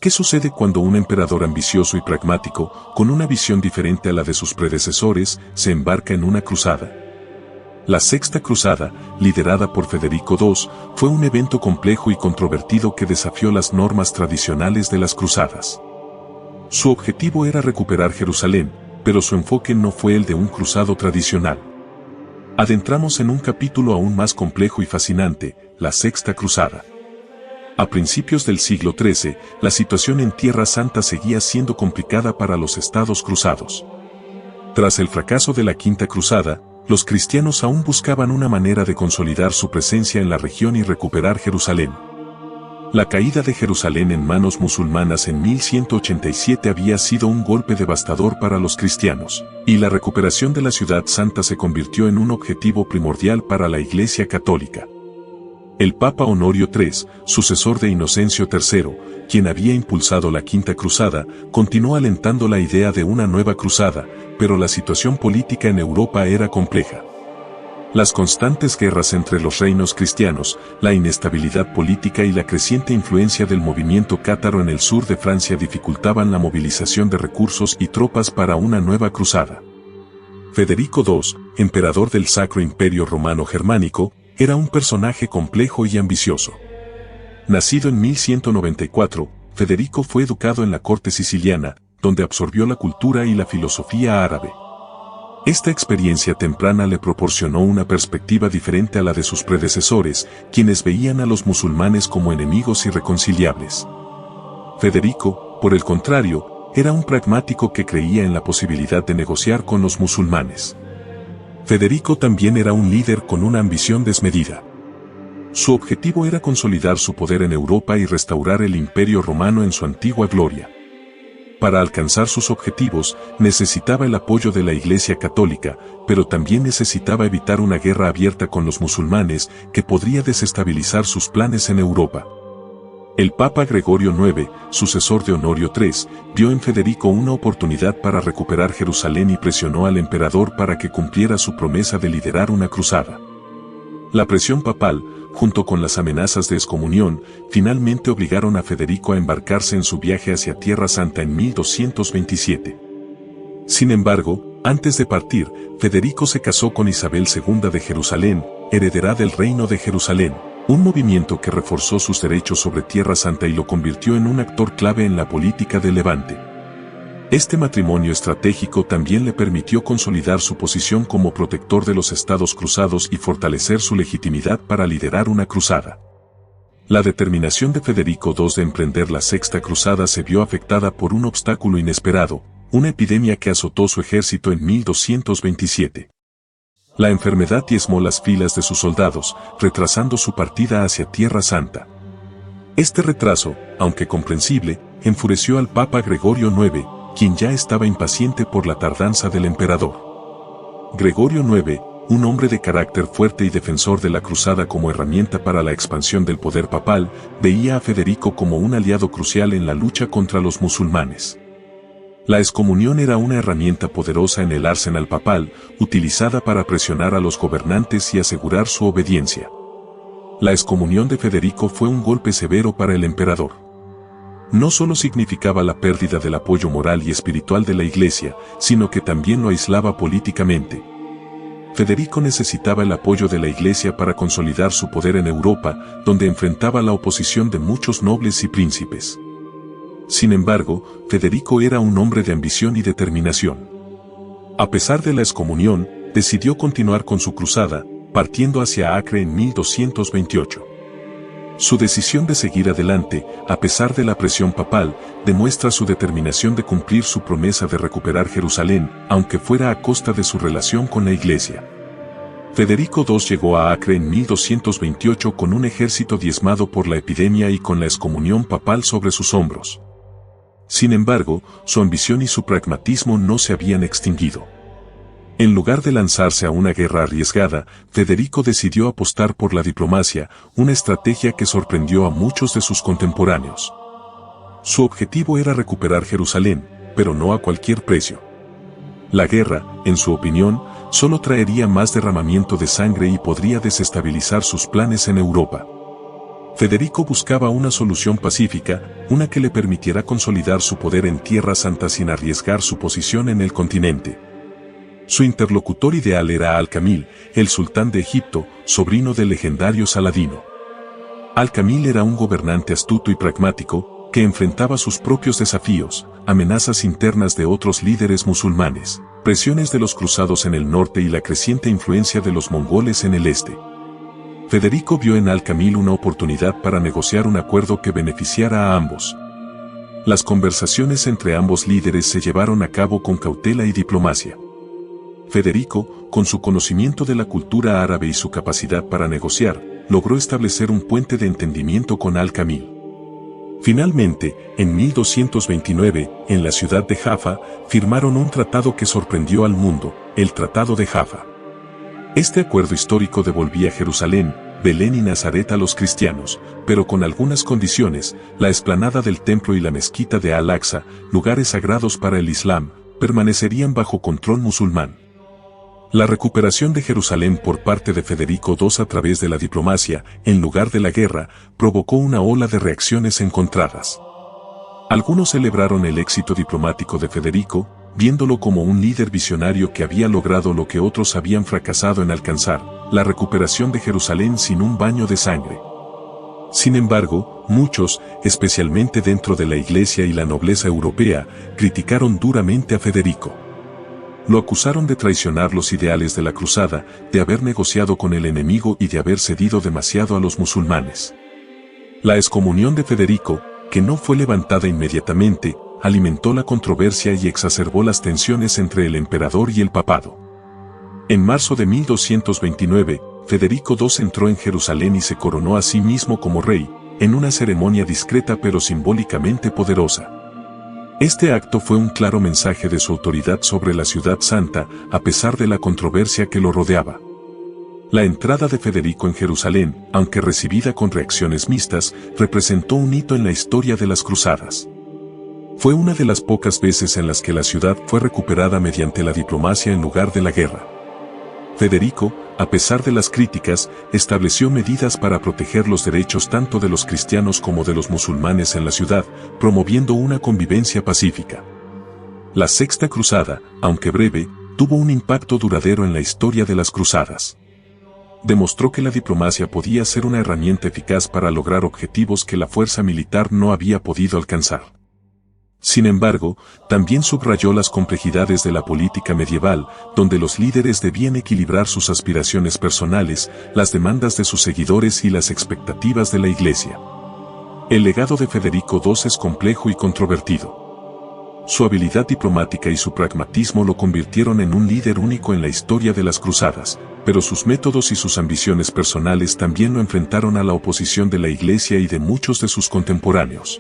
¿Qué sucede cuando un emperador ambicioso y pragmático, con una visión diferente a la de sus predecesores, se embarca en una cruzada? La Sexta Cruzada, liderada por Federico II, fue un evento complejo y controvertido que desafió las normas tradicionales de las cruzadas. Su objetivo era recuperar Jerusalén, pero su enfoque no fue el de un cruzado tradicional. Adentramos en un capítulo aún más complejo y fascinante, la Sexta Cruzada. A principios del siglo XIII, la situación en Tierra Santa seguía siendo complicada para los estados cruzados. Tras el fracaso de la Quinta Cruzada, los cristianos aún buscaban una manera de consolidar su presencia en la región y recuperar Jerusalén. La caída de Jerusalén en manos musulmanas en 1187 había sido un golpe devastador para los cristianos, y la recuperación de la Ciudad Santa se convirtió en un objetivo primordial para la Iglesia Católica. El Papa Honorio III, sucesor de Inocencio III, quien había impulsado la Quinta Cruzada, continuó alentando la idea de una nueva cruzada, pero la situación política en Europa era compleja. Las constantes guerras entre los reinos cristianos, la inestabilidad política y la creciente influencia del movimiento cátaro en el sur de Francia dificultaban la movilización de recursos y tropas para una nueva cruzada. Federico II, emperador del Sacro Imperio Romano Germánico, era un personaje complejo y ambicioso. Nacido en 1194, Federico fue educado en la corte siciliana, donde absorbió la cultura y la filosofía árabe. Esta experiencia temprana le proporcionó una perspectiva diferente a la de sus predecesores, quienes veían a los musulmanes como enemigos irreconciliables. Federico, por el contrario, era un pragmático que creía en la posibilidad de negociar con los musulmanes. Federico también era un líder con una ambición desmedida. Su objetivo era consolidar su poder en Europa y restaurar el Imperio Romano en su antigua gloria. Para alcanzar sus objetivos, necesitaba el apoyo de la Iglesia Católica, pero también necesitaba evitar una guerra abierta con los musulmanes que podría desestabilizar sus planes en Europa. El Papa Gregorio IX, sucesor de Honorio III, vio en Federico una oportunidad para recuperar Jerusalén y presionó al emperador para que cumpliera su promesa de liderar una cruzada. La presión papal, junto con las amenazas de excomunión, finalmente obligaron a Federico a embarcarse en su viaje hacia Tierra Santa en 1227. Sin embargo, antes de partir, Federico se casó con Isabel II de Jerusalén, heredera del Reino de Jerusalén, un movimiento que reforzó sus derechos sobre Tierra Santa y lo convirtió en un actor clave en la política de Levante. Este matrimonio estratégico también le permitió consolidar su posición como protector de los estados cruzados y fortalecer su legitimidad para liderar una cruzada. La determinación de Federico II de emprender la Sexta Cruzada se vio afectada por un obstáculo inesperado, una epidemia que azotó su ejército en 1227. La enfermedad diezmó las filas de sus soldados, retrasando su partida hacia Tierra Santa. Este retraso, aunque comprensible, enfureció al Papa Gregorio IX, quien ya estaba impaciente por la tardanza del emperador. Gregorio IX, un hombre de carácter fuerte y defensor de la cruzada como herramienta para la expansión del poder papal, veía a Federico como un aliado crucial en la lucha contra los musulmanes. La excomunión era una herramienta poderosa en el arsenal papal, utilizada para presionar a los gobernantes y asegurar su obediencia. La excomunión de Federico fue un golpe severo para el emperador. No solo significaba la pérdida del apoyo moral y espiritual de la Iglesia, sino que también lo aislaba políticamente. Federico necesitaba el apoyo de la Iglesia para consolidar su poder en Europa, donde enfrentaba la oposición de muchos nobles y príncipes. Sin embargo, Federico era un hombre de ambición y determinación. A pesar de la excomunión, decidió continuar con su cruzada, partiendo hacia Acre en 1228. Su decisión de seguir adelante, a pesar de la presión papal, demuestra su determinación de cumplir su promesa de recuperar Jerusalén, aunque fuera a costa de su relación con la Iglesia. Federico II llegó a Acre en 1228 con un ejército diezmado por la epidemia y con la excomunión papal sobre sus hombros. Sin embargo, su ambición y su pragmatismo no se habían extinguido. En lugar de lanzarse a una guerra arriesgada, Federico decidió apostar por la diplomacia, una estrategia que sorprendió a muchos de sus contemporáneos. Su objetivo era recuperar Jerusalén, pero no a cualquier precio. La guerra, en su opinión, solo traería más derramamiento de sangre y podría desestabilizar sus planes en Europa. Federico buscaba una solución pacífica, una que le permitiera consolidar su poder en Tierra Santa sin arriesgar su posición en el continente. Su interlocutor ideal era Al-Kamil, el sultán de Egipto, sobrino del legendario Saladino. Al-Kamil era un gobernante astuto y pragmático, que enfrentaba sus propios desafíos, amenazas internas de otros líderes musulmanes, presiones de los cruzados en el norte y la creciente influencia de los mongoles en el este. Federico vio en Al-Kamil una oportunidad para negociar un acuerdo que beneficiara a ambos. Las conversaciones entre ambos líderes se llevaron a cabo con cautela y diplomacia. Federico, con su conocimiento de la cultura árabe y su capacidad para negociar, logró establecer un puente de entendimiento con Al-Kamil. Finalmente, en 1229, en la ciudad de Jaffa, firmaron un tratado que sorprendió al mundo, el Tratado de Jaffa. Este acuerdo histórico devolvía Jerusalén, Belén y Nazaret a los cristianos, pero con algunas condiciones: la explanada del templo y la mezquita de Al-Aqsa, lugares sagrados para el Islam, permanecerían bajo control musulmán. La recuperación de Jerusalén por parte de Federico II a través de la diplomacia, en lugar de la guerra, provocó una ola de reacciones encontradas. Algunos celebraron el éxito diplomático de Federico, viéndolo como un líder visionario que había logrado lo que otros habían fracasado en alcanzar: la recuperación de Jerusalén sin un baño de sangre. Sin embargo, muchos, especialmente dentro de la Iglesia y la nobleza europea, criticaron duramente a Federico. Lo acusaron de traicionar los ideales de la cruzada, de haber negociado con el enemigo y de haber cedido demasiado a los musulmanes. La excomunión de Federico, que no fue levantada inmediatamente, alimentó la controversia y exacerbó las tensiones entre el emperador y el papado. En marzo de 1229, Federico II entró en Jerusalén y se coronó a sí mismo como rey, en una ceremonia discreta pero simbólicamente poderosa. Este acto fue un claro mensaje de su autoridad sobre la ciudad santa, a pesar de la controversia que lo rodeaba. La entrada de Federico en Jerusalén, aunque recibida con reacciones mixtas, representó un hito en la historia de las cruzadas. Fue una de las pocas veces en las que la ciudad fue recuperada mediante la diplomacia en lugar de la guerra. Federico, a pesar de las críticas, estableció medidas para proteger los derechos tanto de los cristianos como de los musulmanes en la ciudad, promoviendo una convivencia pacífica. La Sexta Cruzada, aunque breve, tuvo un impacto duradero en la historia de las cruzadas. Demostró que la diplomacia podía ser una herramienta eficaz para lograr objetivos que la fuerza militar no había podido alcanzar. Sin embargo, también subrayó las complejidades de la política medieval, donde los líderes debían equilibrar sus aspiraciones personales, las demandas de sus seguidores y las expectativas de la Iglesia. El legado de Federico II es complejo y controvertido. Su habilidad diplomática y su pragmatismo lo convirtieron en un líder único en la historia de las cruzadas, pero sus métodos y sus ambiciones personales también lo enfrentaron a la oposición de la Iglesia y de muchos de sus contemporáneos.